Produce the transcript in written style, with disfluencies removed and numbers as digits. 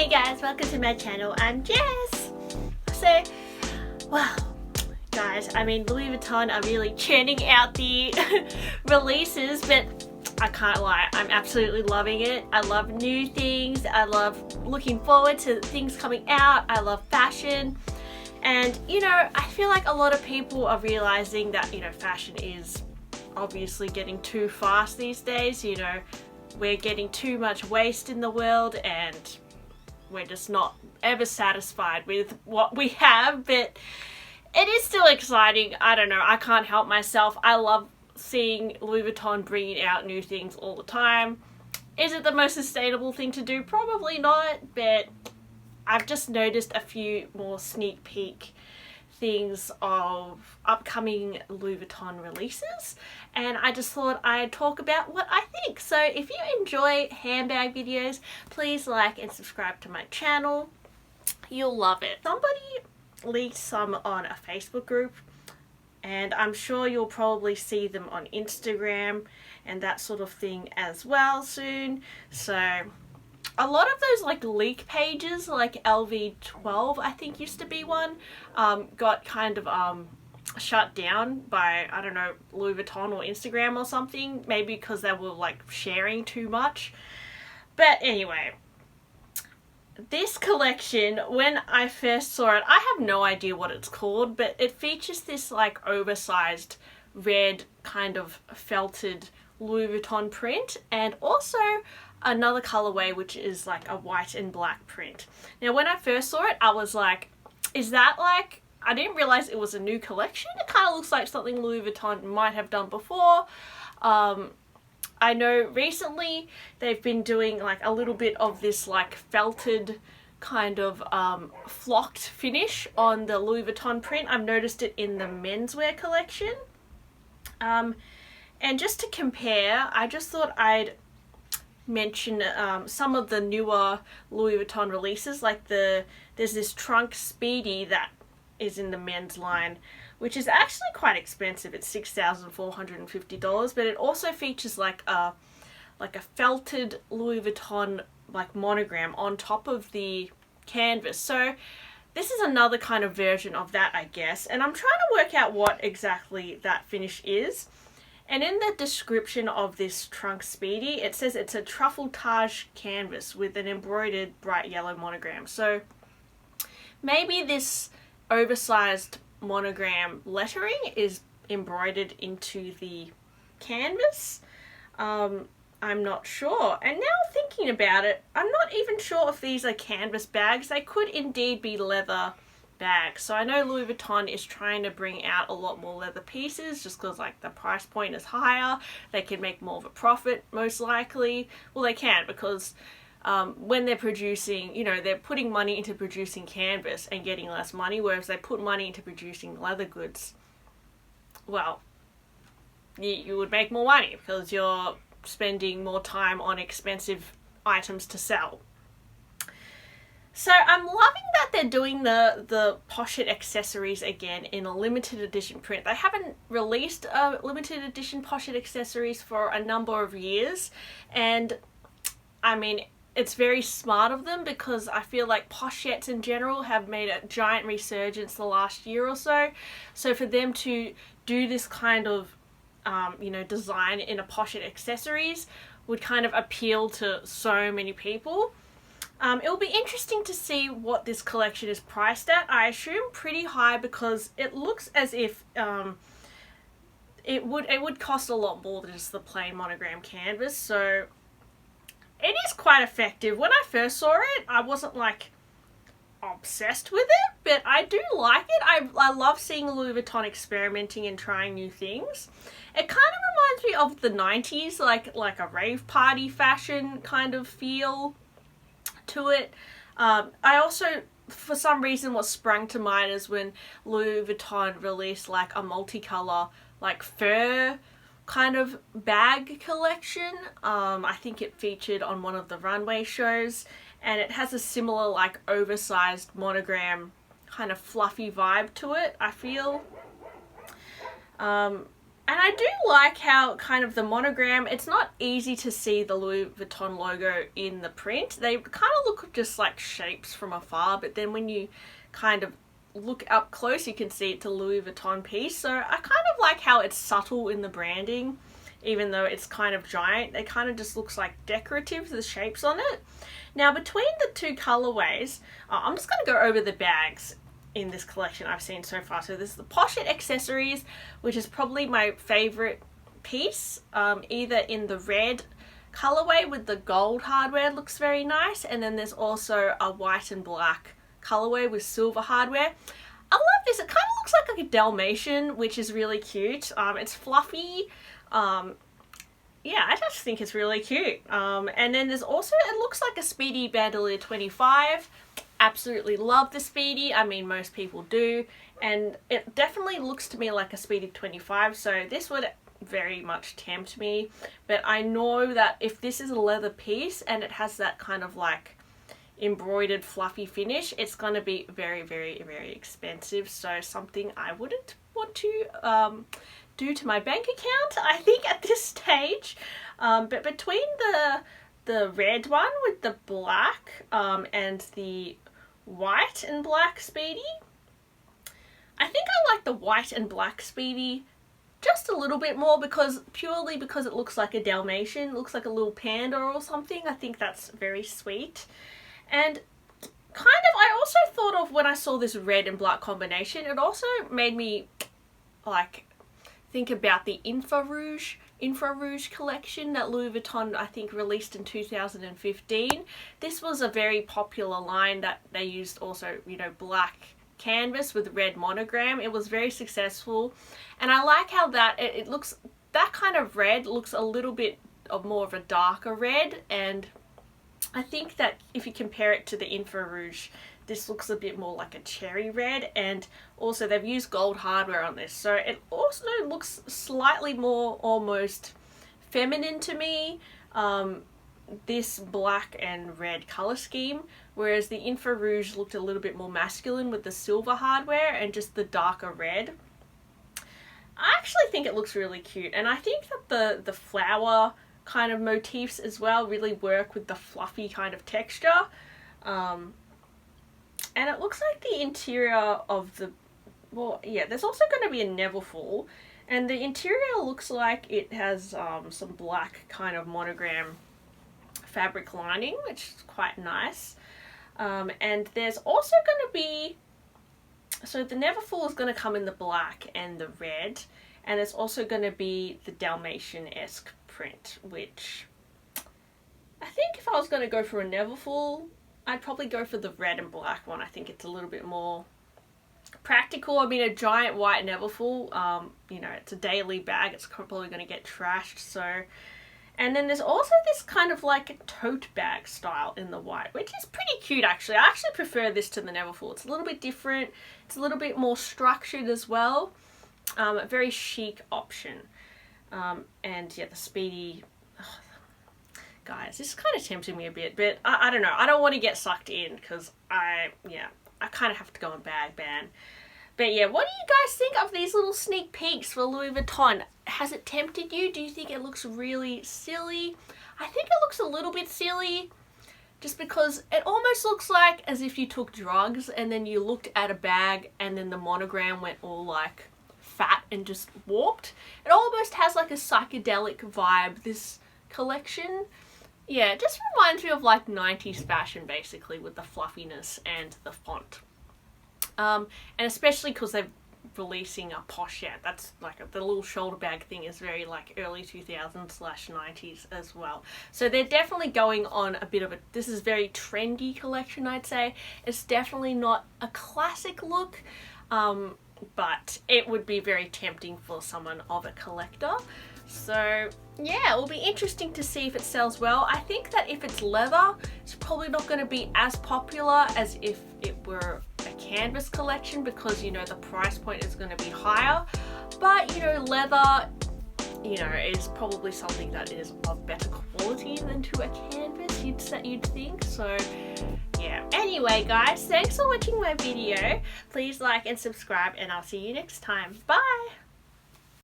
Hey guys, welcome to my channel. I'm Jess. So, wow, guys, I mean, Louis Vuitton are really churning out the releases, but I can't lie, I'm absolutely loving it. I love new things. I love looking forward to things coming out. I love fashion. And, you know, I feel like a lot of people are realizing that, you know, fashion is obviously getting too fast these days. You know, we're getting too much waste in the world and we're just not ever satisfied with what we have, but it is still exciting. I don't know, I can't help myself. I love seeing Louis Vuitton bringing out new things all the time. Is it the most sustainable thing to do? Probably not, but I've just noticed a few more sneak peek things of upcoming Louis Vuitton releases, and I just thought I'd talk about what I think. So if you enjoy handbag videos, please like and subscribe to my channel. You'll love it. Somebody leaked some on a Facebook group, and I'm sure you'll probably see them on Instagram and that sort of thing as well soon. So a lot of those like leak pages, like LV12 I think used to be one, got kind of shut down by, I don't know, Louis Vuitton or Instagram or something, maybe because they were like sharing too much. But anyway, this collection, when I first saw it, I have no idea what it's called, but it features this like oversized red kind of felted Louis Vuitton print, and also another colorway which is like a white and black print. Now when I first saw it, I was like, is that like, I didn't realize it was a new collection. It kind of looks like something Louis Vuitton might have done before. I know recently they've been doing like a little bit of this like felted kind of flocked finish on the Louis Vuitton print. I've noticed it in the menswear collection. And just to compare, I just thought I'd mention some of the newer Louis Vuitton releases. Like there's this trunk Speedy that is in the men's line, which is actually quite expensive. It's $6,450, but it also features like a felted Louis Vuitton like monogram on top of the canvas. So this is another kind of version of that, I guess, and I'm trying to work out what exactly that finish is. And in the description of this trunk Speedy, it says it's a truffle-tage canvas with an embroidered bright yellow monogram. So maybe this oversized monogram lettering is embroidered into the canvas. I'm not sure. And now thinking about it, I'm not even sure if these are canvas bags. They could indeed be leather bags. So I know Louis Vuitton is trying to bring out a lot more leather pieces just because like the price point is higher. They can make more of a profit most likely. Well, they can, because when they're producing, you know, they're putting money into producing canvas and getting less money, whereas they put money into producing leather goods, well, you would make more money because you're spending more time on expensive items to sell. So I'm loving that they're doing the pochette accessories again in a limited edition print. They haven't released a limited edition pochette accessories for a number of years, and I mean, it's very smart of them because I feel like pochettes in general have made a giant resurgence the last year or so. So for them to do this kind of you know, design in a pochette accessories would kind of appeal to so many people. It'll be interesting to see what this collection is priced at. I assume pretty high because it looks as if it would cost a lot more than just the plain monogram canvas. So it is quite effective. When I first saw it, I wasn't like obsessed with it, but I do like it. I love seeing Louis Vuitton experimenting and trying new things. It kind of reminds me of the 90s, like a rave party fashion kind of feel to it. I also, for some reason, what sprung to mind is when Louis Vuitton released like a multicolor like fur kind of bag collection. I think it featured on one of the runway shows, and it has a similar like oversized monogram kind of fluffy vibe to it, I feel. And I do like how kind of the monogram, it's not easy to see the Louis Vuitton logo in the print. They kind of look just like shapes from afar, but then when you kind of look up close, you can see it's a Louis Vuitton piece. So I kind of like how it's subtle in the branding, even though it's kind of giant. It kind of just looks like decorative, the shapes on it. Now between the two colorways, I'm just going to go over the bags in this collection I've seen so far. So this is the Pochette Accessories, which is probably my favorite piece, either in the red colorway with the gold hardware, it looks very nice, and then there's also a white and black colorway with silver hardware. I love this. It kind of looks like a Dalmatian, which is really cute. It's fluffy. Yeah, I just think it's really cute. And then there's also, it looks like a Speedy Bandolier 25. Absolutely love the Speedy. I mean, most people do. And it definitely looks to me like a Speedy 25. So this would very much tempt me. But I know that if this is a leather piece and it has that kind of like embroidered fluffy finish, it's going to be very, very, very expensive. So something I wouldn't want to do to my bank account, I think, at this stage. But between the red one with the black and the white and black Speedy, I think I like the white and black Speedy just a little bit more, purely because it looks like a Dalmatian, it looks like a little panda or something. I think that's very sweet. And kind of, I also thought of, when I saw this red and black combination, it also made me like think about the Infrarouge collection that Louis Vuitton, I think, released in 2015. This was a very popular line that they used also, you know, black canvas with red monogram. It was very successful, and I like how that it looks, that kind of red looks a little bit of more of a darker red, and I think that if you compare it to the Infrarouge, this looks a bit more like a cherry red, and also they've used gold hardware on this, so it also looks slightly more almost feminine to me, this black and red color scheme, whereas the Infrarouge looked a little bit more masculine with the silver hardware and just the darker red. I actually think it looks really cute, and I think that the flower kind of motifs as well really work with the fluffy kind of texture. And it looks like the interior of the, well, yeah, there's also going to be a Neverfull, and the interior looks like it has some black kind of monogram fabric lining, which is quite nice. And there's also going to be, so the Neverfull is going to come in the black and the red, and there's also going to be the Dalmatian-esque print, which I think if I was going to go for a Neverfull, I'd probably go for the red and black one. I think it's a little bit more practical. I mean, a giant white Neverfull, you know, it's a daily bag, it's probably going to get trashed, so. And then there's also this kind of like tote bag style in the white, which is pretty cute actually. I actually prefer this to the Neverfull. It's a little bit different, it's a little bit more structured as well, a very chic option. And yeah, the Speedy, guys, this is kind of tempting me a bit, but I don't know. I don't want to get sucked in because I kind of have to go on bag ban. But yeah, what do you guys think of these little sneak peeks for Louis Vuitton? Has it tempted you? Do you think it looks really silly? I think it looks a little bit silly just because it almost looks like as if you took drugs and then you looked at a bag and then the monogram went all like fat and just warped. It almost has like a psychedelic vibe, this collection. Yeah, it just reminds me of like 90s fashion basically, with the fluffiness and the font. And especially because they're releasing a Pochette. That's like the little shoulder bag thing is very like early 2000s/90s as well. So they're definitely going on a bit of a, this is very trendy collection, I'd say. It's definitely not a classic look, but it would be very tempting for someone of a collector. So yeah, it will be interesting to see if it sells well. I think that if it's leather, it's probably not going to be as popular as if it were a canvas collection, because you know the price point is going to be higher. But you know, leather, you know, is probably something that is of better quality than to a canvas, you'd think. So yeah, anyway guys, thanks for watching my video. Please like and subscribe, and I'll see you next time. Bye.